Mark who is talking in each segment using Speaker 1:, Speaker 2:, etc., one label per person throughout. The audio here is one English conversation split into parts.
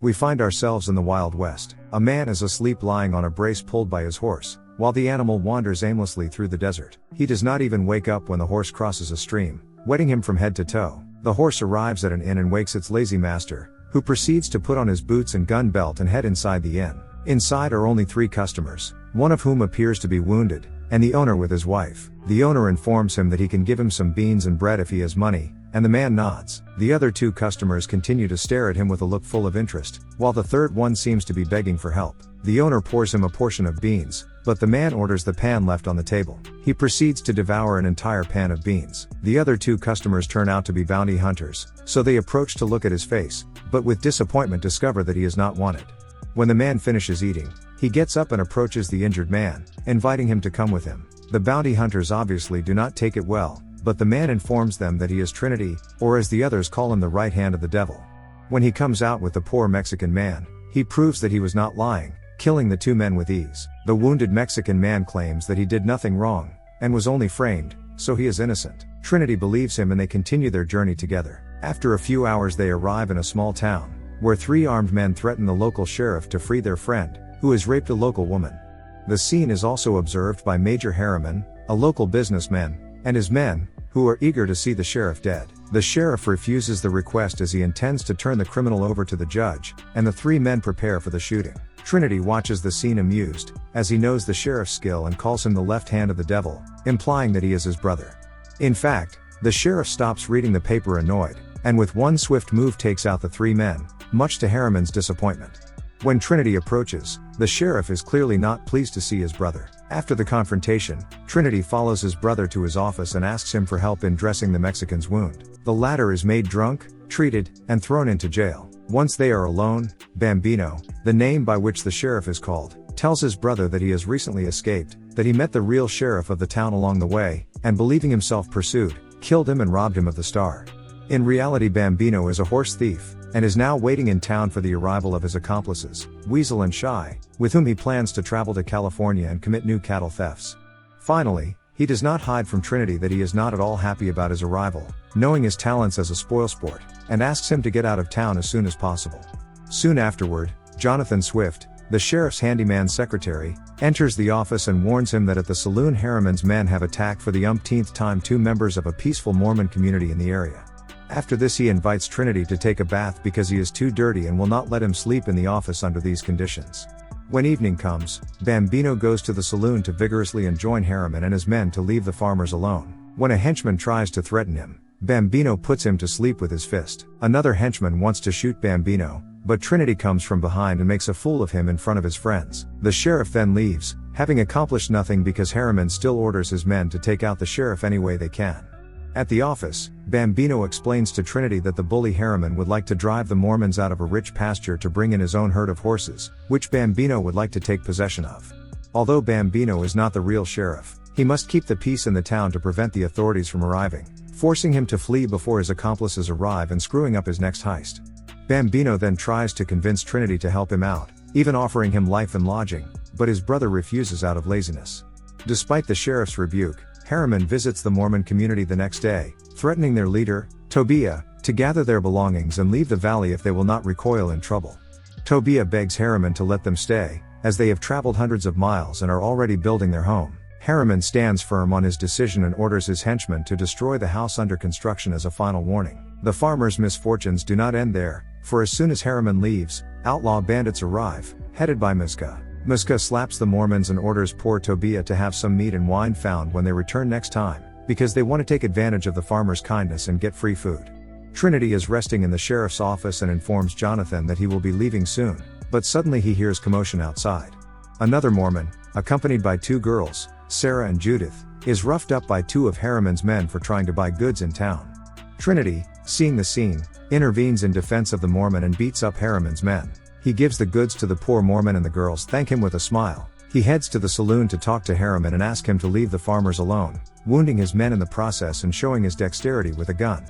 Speaker 1: We find ourselves in the Wild West. A man is asleep lying on a brace pulled by his horse, while the animal wanders aimlessly through the desert. He does not even wake up when the horse crosses a stream, wetting him from head to toe. The horse arrives at an inn and wakes its lazy master, who proceeds to put on his boots and gun belt and head inside the inn. Inside are only 3 customers, one of whom appears to be wounded, and the owner with his wife. The owner informs him that he can give him some beans and bread if he has money, and the man nods. The other 2 customers continue to stare at him with a look full of interest, while the third one seems to be begging for help. The owner pours him a portion of beans, but the man orders the pan left on the table. He proceeds to devour an entire pan of beans. The other 2 customers turn out to be bounty hunters, so they approach to look at his face, but with disappointment discover that he is not wanted. When the man finishes eating, he gets up and approaches the injured man, inviting him to come with him. The bounty hunters obviously do not take it well, but the man informs them that he is Trinity, or as the others call him, the right hand of the devil. When he comes out with the poor Mexican man, he proves that he was not lying, killing the 2 men with ease. The wounded Mexican man claims that he did nothing wrong, and was only framed, so he is innocent. Trinity believes him and they continue their journey together. After a few hours they arrive in a small town, where 3 armed men threaten the local sheriff to free their friend, who has raped a local woman. The scene is also observed by Major Harriman, a local businessman, and his men, who are eager to see the sheriff dead. The sheriff refuses the request as he intends to turn the criminal over to the judge, and the 3 men prepare for the shooting. Trinity watches the scene amused, as he knows the sheriff's skill and calls him the left hand of the devil, implying that he is his brother. In fact, the sheriff stops reading the paper annoyed, and with one swift move takes out the 3 men, much to Harriman's disappointment. When Trinity approaches, the sheriff is clearly not pleased to see his brother. After the confrontation, Trinity follows his brother to his office and asks him for help in dressing the Mexican's wound. The latter is made drunk, treated, and thrown into jail. Once they are alone, Bambino, the name by which the sheriff is called, tells his brother that he has recently escaped, that he met the real sheriff of the town along the way, and believing himself pursued, killed him and robbed him of the star. In reality, Bambino is a horse thief, and is now waiting in town for the arrival of his accomplices, Weasel and Shy, with whom he plans to travel to California and commit new cattle thefts. Finally, he does not hide from Trinity that he is not at all happy about his arrival, knowing his talents as a spoilsport, and asks him to get out of town as soon as possible. Soon afterward, Jonathan Swift, the sheriff's handyman secretary, enters the office and warns him that at the saloon Harriman's men have attacked for the umpteenth time 2 members of a peaceful Mormon community in the area. After this he invites Trinity to take a bath because he is too dirty and will not let him sleep in the office under these conditions. When evening comes, Bambino goes to the saloon to vigorously enjoin Harriman and his men to leave the farmers alone. When a henchman tries to threaten him, Bambino puts him to sleep with his fist. Another henchman wants to shoot Bambino, but Trinity comes from behind and makes a fool of him in front of his friends. The sheriff then leaves, having accomplished nothing because Harriman still orders his men to take out the sheriff any way they can. At the office, Bambino explains to Trinity that the bully Harriman would like to drive the Mormons out of a rich pasture to bring in his own herd of horses, which Bambino would like to take possession of. Although Bambino is not the real sheriff, he must keep the peace in the town to prevent the authorities from arriving, forcing him to flee before his accomplices arrive and screwing up his next heist. Bambino then tries to convince Trinity to help him out, even offering him life and lodging, but his brother refuses out of laziness. Despite the sheriff's rebuke, Harriman visits the Mormon community the next day, threatening their leader, Tobiah, to gather their belongings and leave the valley if they will not recoil in trouble. Tobiah begs Harriman to let them stay, as they have traveled hundreds of miles and are already building their home. Harriman stands firm on his decision and orders his henchmen to destroy the house under construction as a final warning. The farmers' misfortunes do not end there, for as soon as Harriman leaves, outlaw bandits arrive, headed by Miska. Miska slaps the Mormons and orders poor Tobiah to have some meat and wine found when they return next time, because they want to take advantage of the farmers' kindness and get free food. Trinity is resting in the sheriff's office and informs Jonathan that he will be leaving soon, but suddenly he hears commotion outside. Another Mormon, accompanied by 2 girls, Sarah and Judith, is roughed up by 2 of Harriman's men for trying to buy goods in town. Trinity, seeing the scene, intervenes in defense of the Mormon and beats up Harriman's men. He gives the goods to the poor Mormon and the girls thank him with a smile. He heads to the saloon to talk to Harriman and ask him to leave the farmers alone, wounding his men in the process and showing his dexterity with a gun.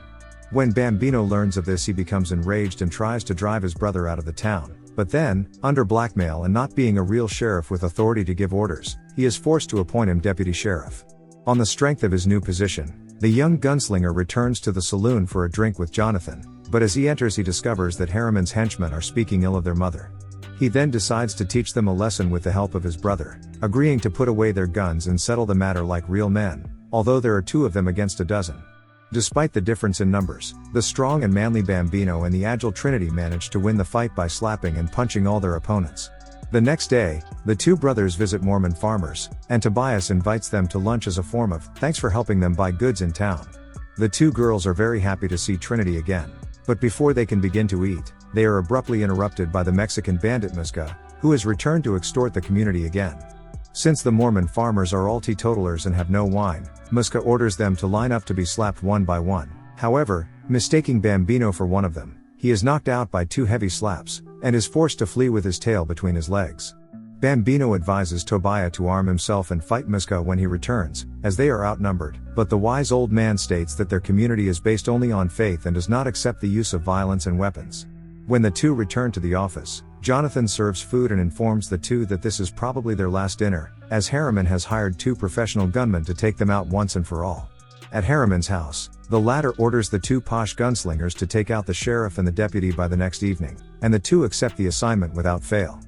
Speaker 1: When Bambino learns of this he becomes enraged and tries to drive his brother out of the town, but then, under blackmail and not being a real sheriff with authority to give orders, he is forced to appoint him deputy sheriff. On the strength of his new position, the young gunslinger returns to the saloon for a drink with Jonathan, but as he enters he discovers that Harriman's henchmen are speaking ill of their mother. He then decides to teach them a lesson with the help of his brother, agreeing to put away their guns and settle the matter like real men, although there are 2 of them against a dozen. Despite the difference in numbers, the strong and manly Bambino and the agile Trinity manage to win the fight by slapping and punching all their opponents. The next day, the 2 brothers visit Mormon farmers, and Tobias invites them to lunch as a form of thanks for helping them buy goods in town. The 2 girls are very happy to see Trinity again, but before they can begin to eat, they are abruptly interrupted by the Mexican bandit Muska, who has returned to extort the community again. Since the Mormon farmers are all teetotalers and have no wine, Muska orders them to line up to be slapped one by one. However, mistaking Bambino for one of them, he is knocked out by 2 heavy slaps, and is forced to flee with his tail between his legs. Bambino advises Tobias to arm himself and fight Muska when he returns, as they are outnumbered, but the wise old man states that their community is based only on faith and does not accept the use of violence and weapons. When the 2 return to the office, Jonathan serves food and informs the 2 that this is probably their last dinner, as Harriman has hired 2 professional gunmen to take them out once and for all. At Harriman's house, the latter orders the 2 posh gunslingers to take out the sheriff and the deputy by the next evening, and the 2 accept the assignment without fail.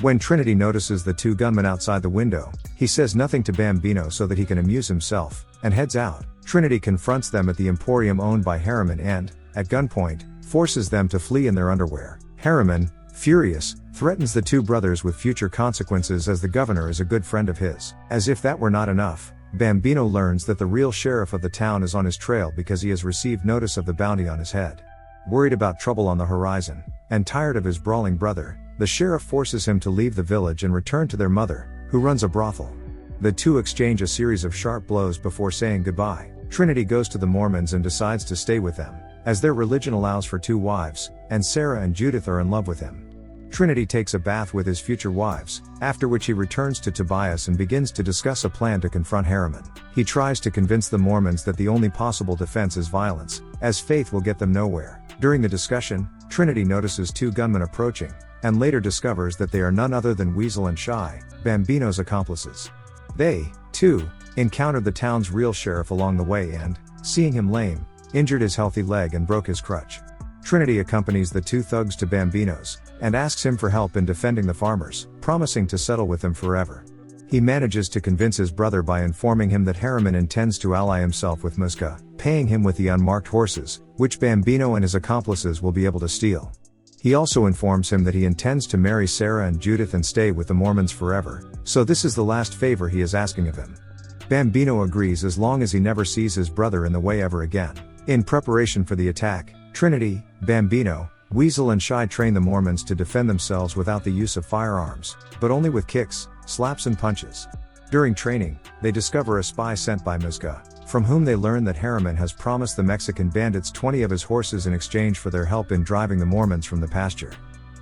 Speaker 1: When Trinity notices the 2 gunmen outside the window, he says nothing to Bambino so that he can amuse himself, and heads out. Trinity confronts them at the emporium owned by Harriman and, at gunpoint, forces them to flee in their underwear. Harriman, furious, threatens the 2 brothers with future consequences as the governor is a good friend of his. As if that were not enough, Bambino learns that the real sheriff of the town is on his trail because he has received notice of the bounty on his head. Worried about trouble on the horizon, and tired of his brawling brother, the sheriff forces him to leave the village and return to their mother, who runs a brothel. The 2 exchange a series of sharp blows before saying goodbye. Trinity goes to the Mormons and decides to stay with them, as their religion allows for 2 wives, and Sarah and Judith are in love with him. Trinity takes a bath with his future wives, after which he returns to Tobias and begins to discuss a plan to confront Harriman. He tries to convince the Mormons that the only possible defense is violence, as faith will get them nowhere. During the discussion, Trinity notices 2 gunmen approaching, and later discovers that they are none other than Weasel and Shy, Bambino's accomplices. They, too, encountered the town's real sheriff along the way and, seeing him lame, injured his healthy leg and broke his crutch. Trinity accompanies the 2 thugs to Bambino's, and asks him for help in defending the farmers, promising to settle with them forever. He manages to convince his brother by informing him that Harriman intends to ally himself with Muska, paying him with the unmarked horses, which Bambino and his accomplices will be able to steal. He also informs him that he intends to marry Sarah and Judith and stay with the Mormons forever, so this is the last favor he is asking of him. Bambino agrees as long as he never sees his brother in the way ever again. In preparation for the attack, Trinity, Bambino, Weasel and Shy train the Mormons to defend themselves without the use of firearms, but only with kicks, slaps and punches. During training, they discover a spy sent by Muska, from whom they learn that Harriman has promised the Mexican bandits 20 of his horses in exchange for their help in driving the Mormons from the pasture.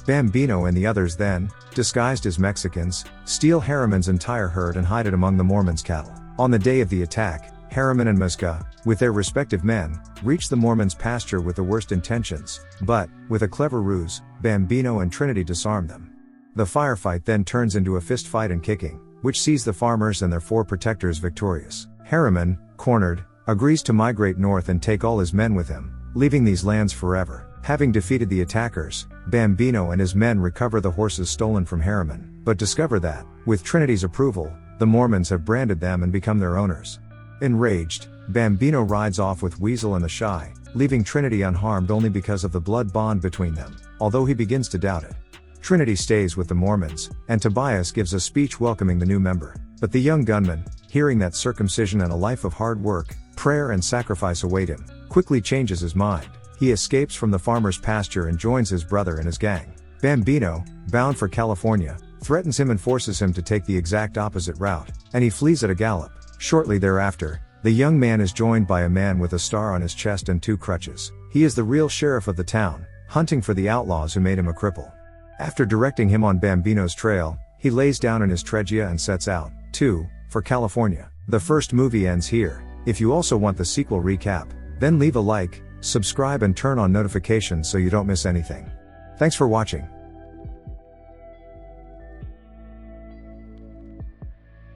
Speaker 1: Bambino and the others then, disguised as Mexicans, steal Harriman's entire herd and hide it among the Mormons' cattle. On the day of the attack, Harriman and Muska, with their respective men, reach the Mormons' pasture with the worst intentions, but, with a clever ruse, Bambino and Trinity disarm them. The firefight then turns into a fist fight and kicking, which sees the farmers and their 4 protectors victorious. Harriman, cornered, agrees to migrate north and take all his men with him, leaving these lands forever. Having defeated the attackers, Bambino and his men recover the horses stolen from Harriman, but discover that, with Trinity's approval, the Mormons have branded them and become their owners. Enraged, Bambino rides off with Weasel and the Shy, leaving Trinity unharmed only because of the blood bond between them, although he begins to doubt it. Trinity stays with the Mormons, and Tobias gives a speech welcoming the new member. But the young gunman, hearing that circumcision and a life of hard work, prayer and sacrifice await him, quickly changes his mind. He escapes from the farmer's pasture and joins his brother and his gang. Bambino, bound for California, threatens him and forces him to take the exact opposite route, and he flees at a gallop. Shortly thereafter, the young man is joined by a man with a star on his chest and 2 crutches. He is the real sheriff of the town, hunting for the outlaws who made him a cripple. After directing him on Bambino's trail, he lays down in his Tregia and sets out, too, for California. The first movie ends here. If you also want the sequel recap, then leave a like, subscribe and turn on notifications so you don't miss anything. Thanks for watching.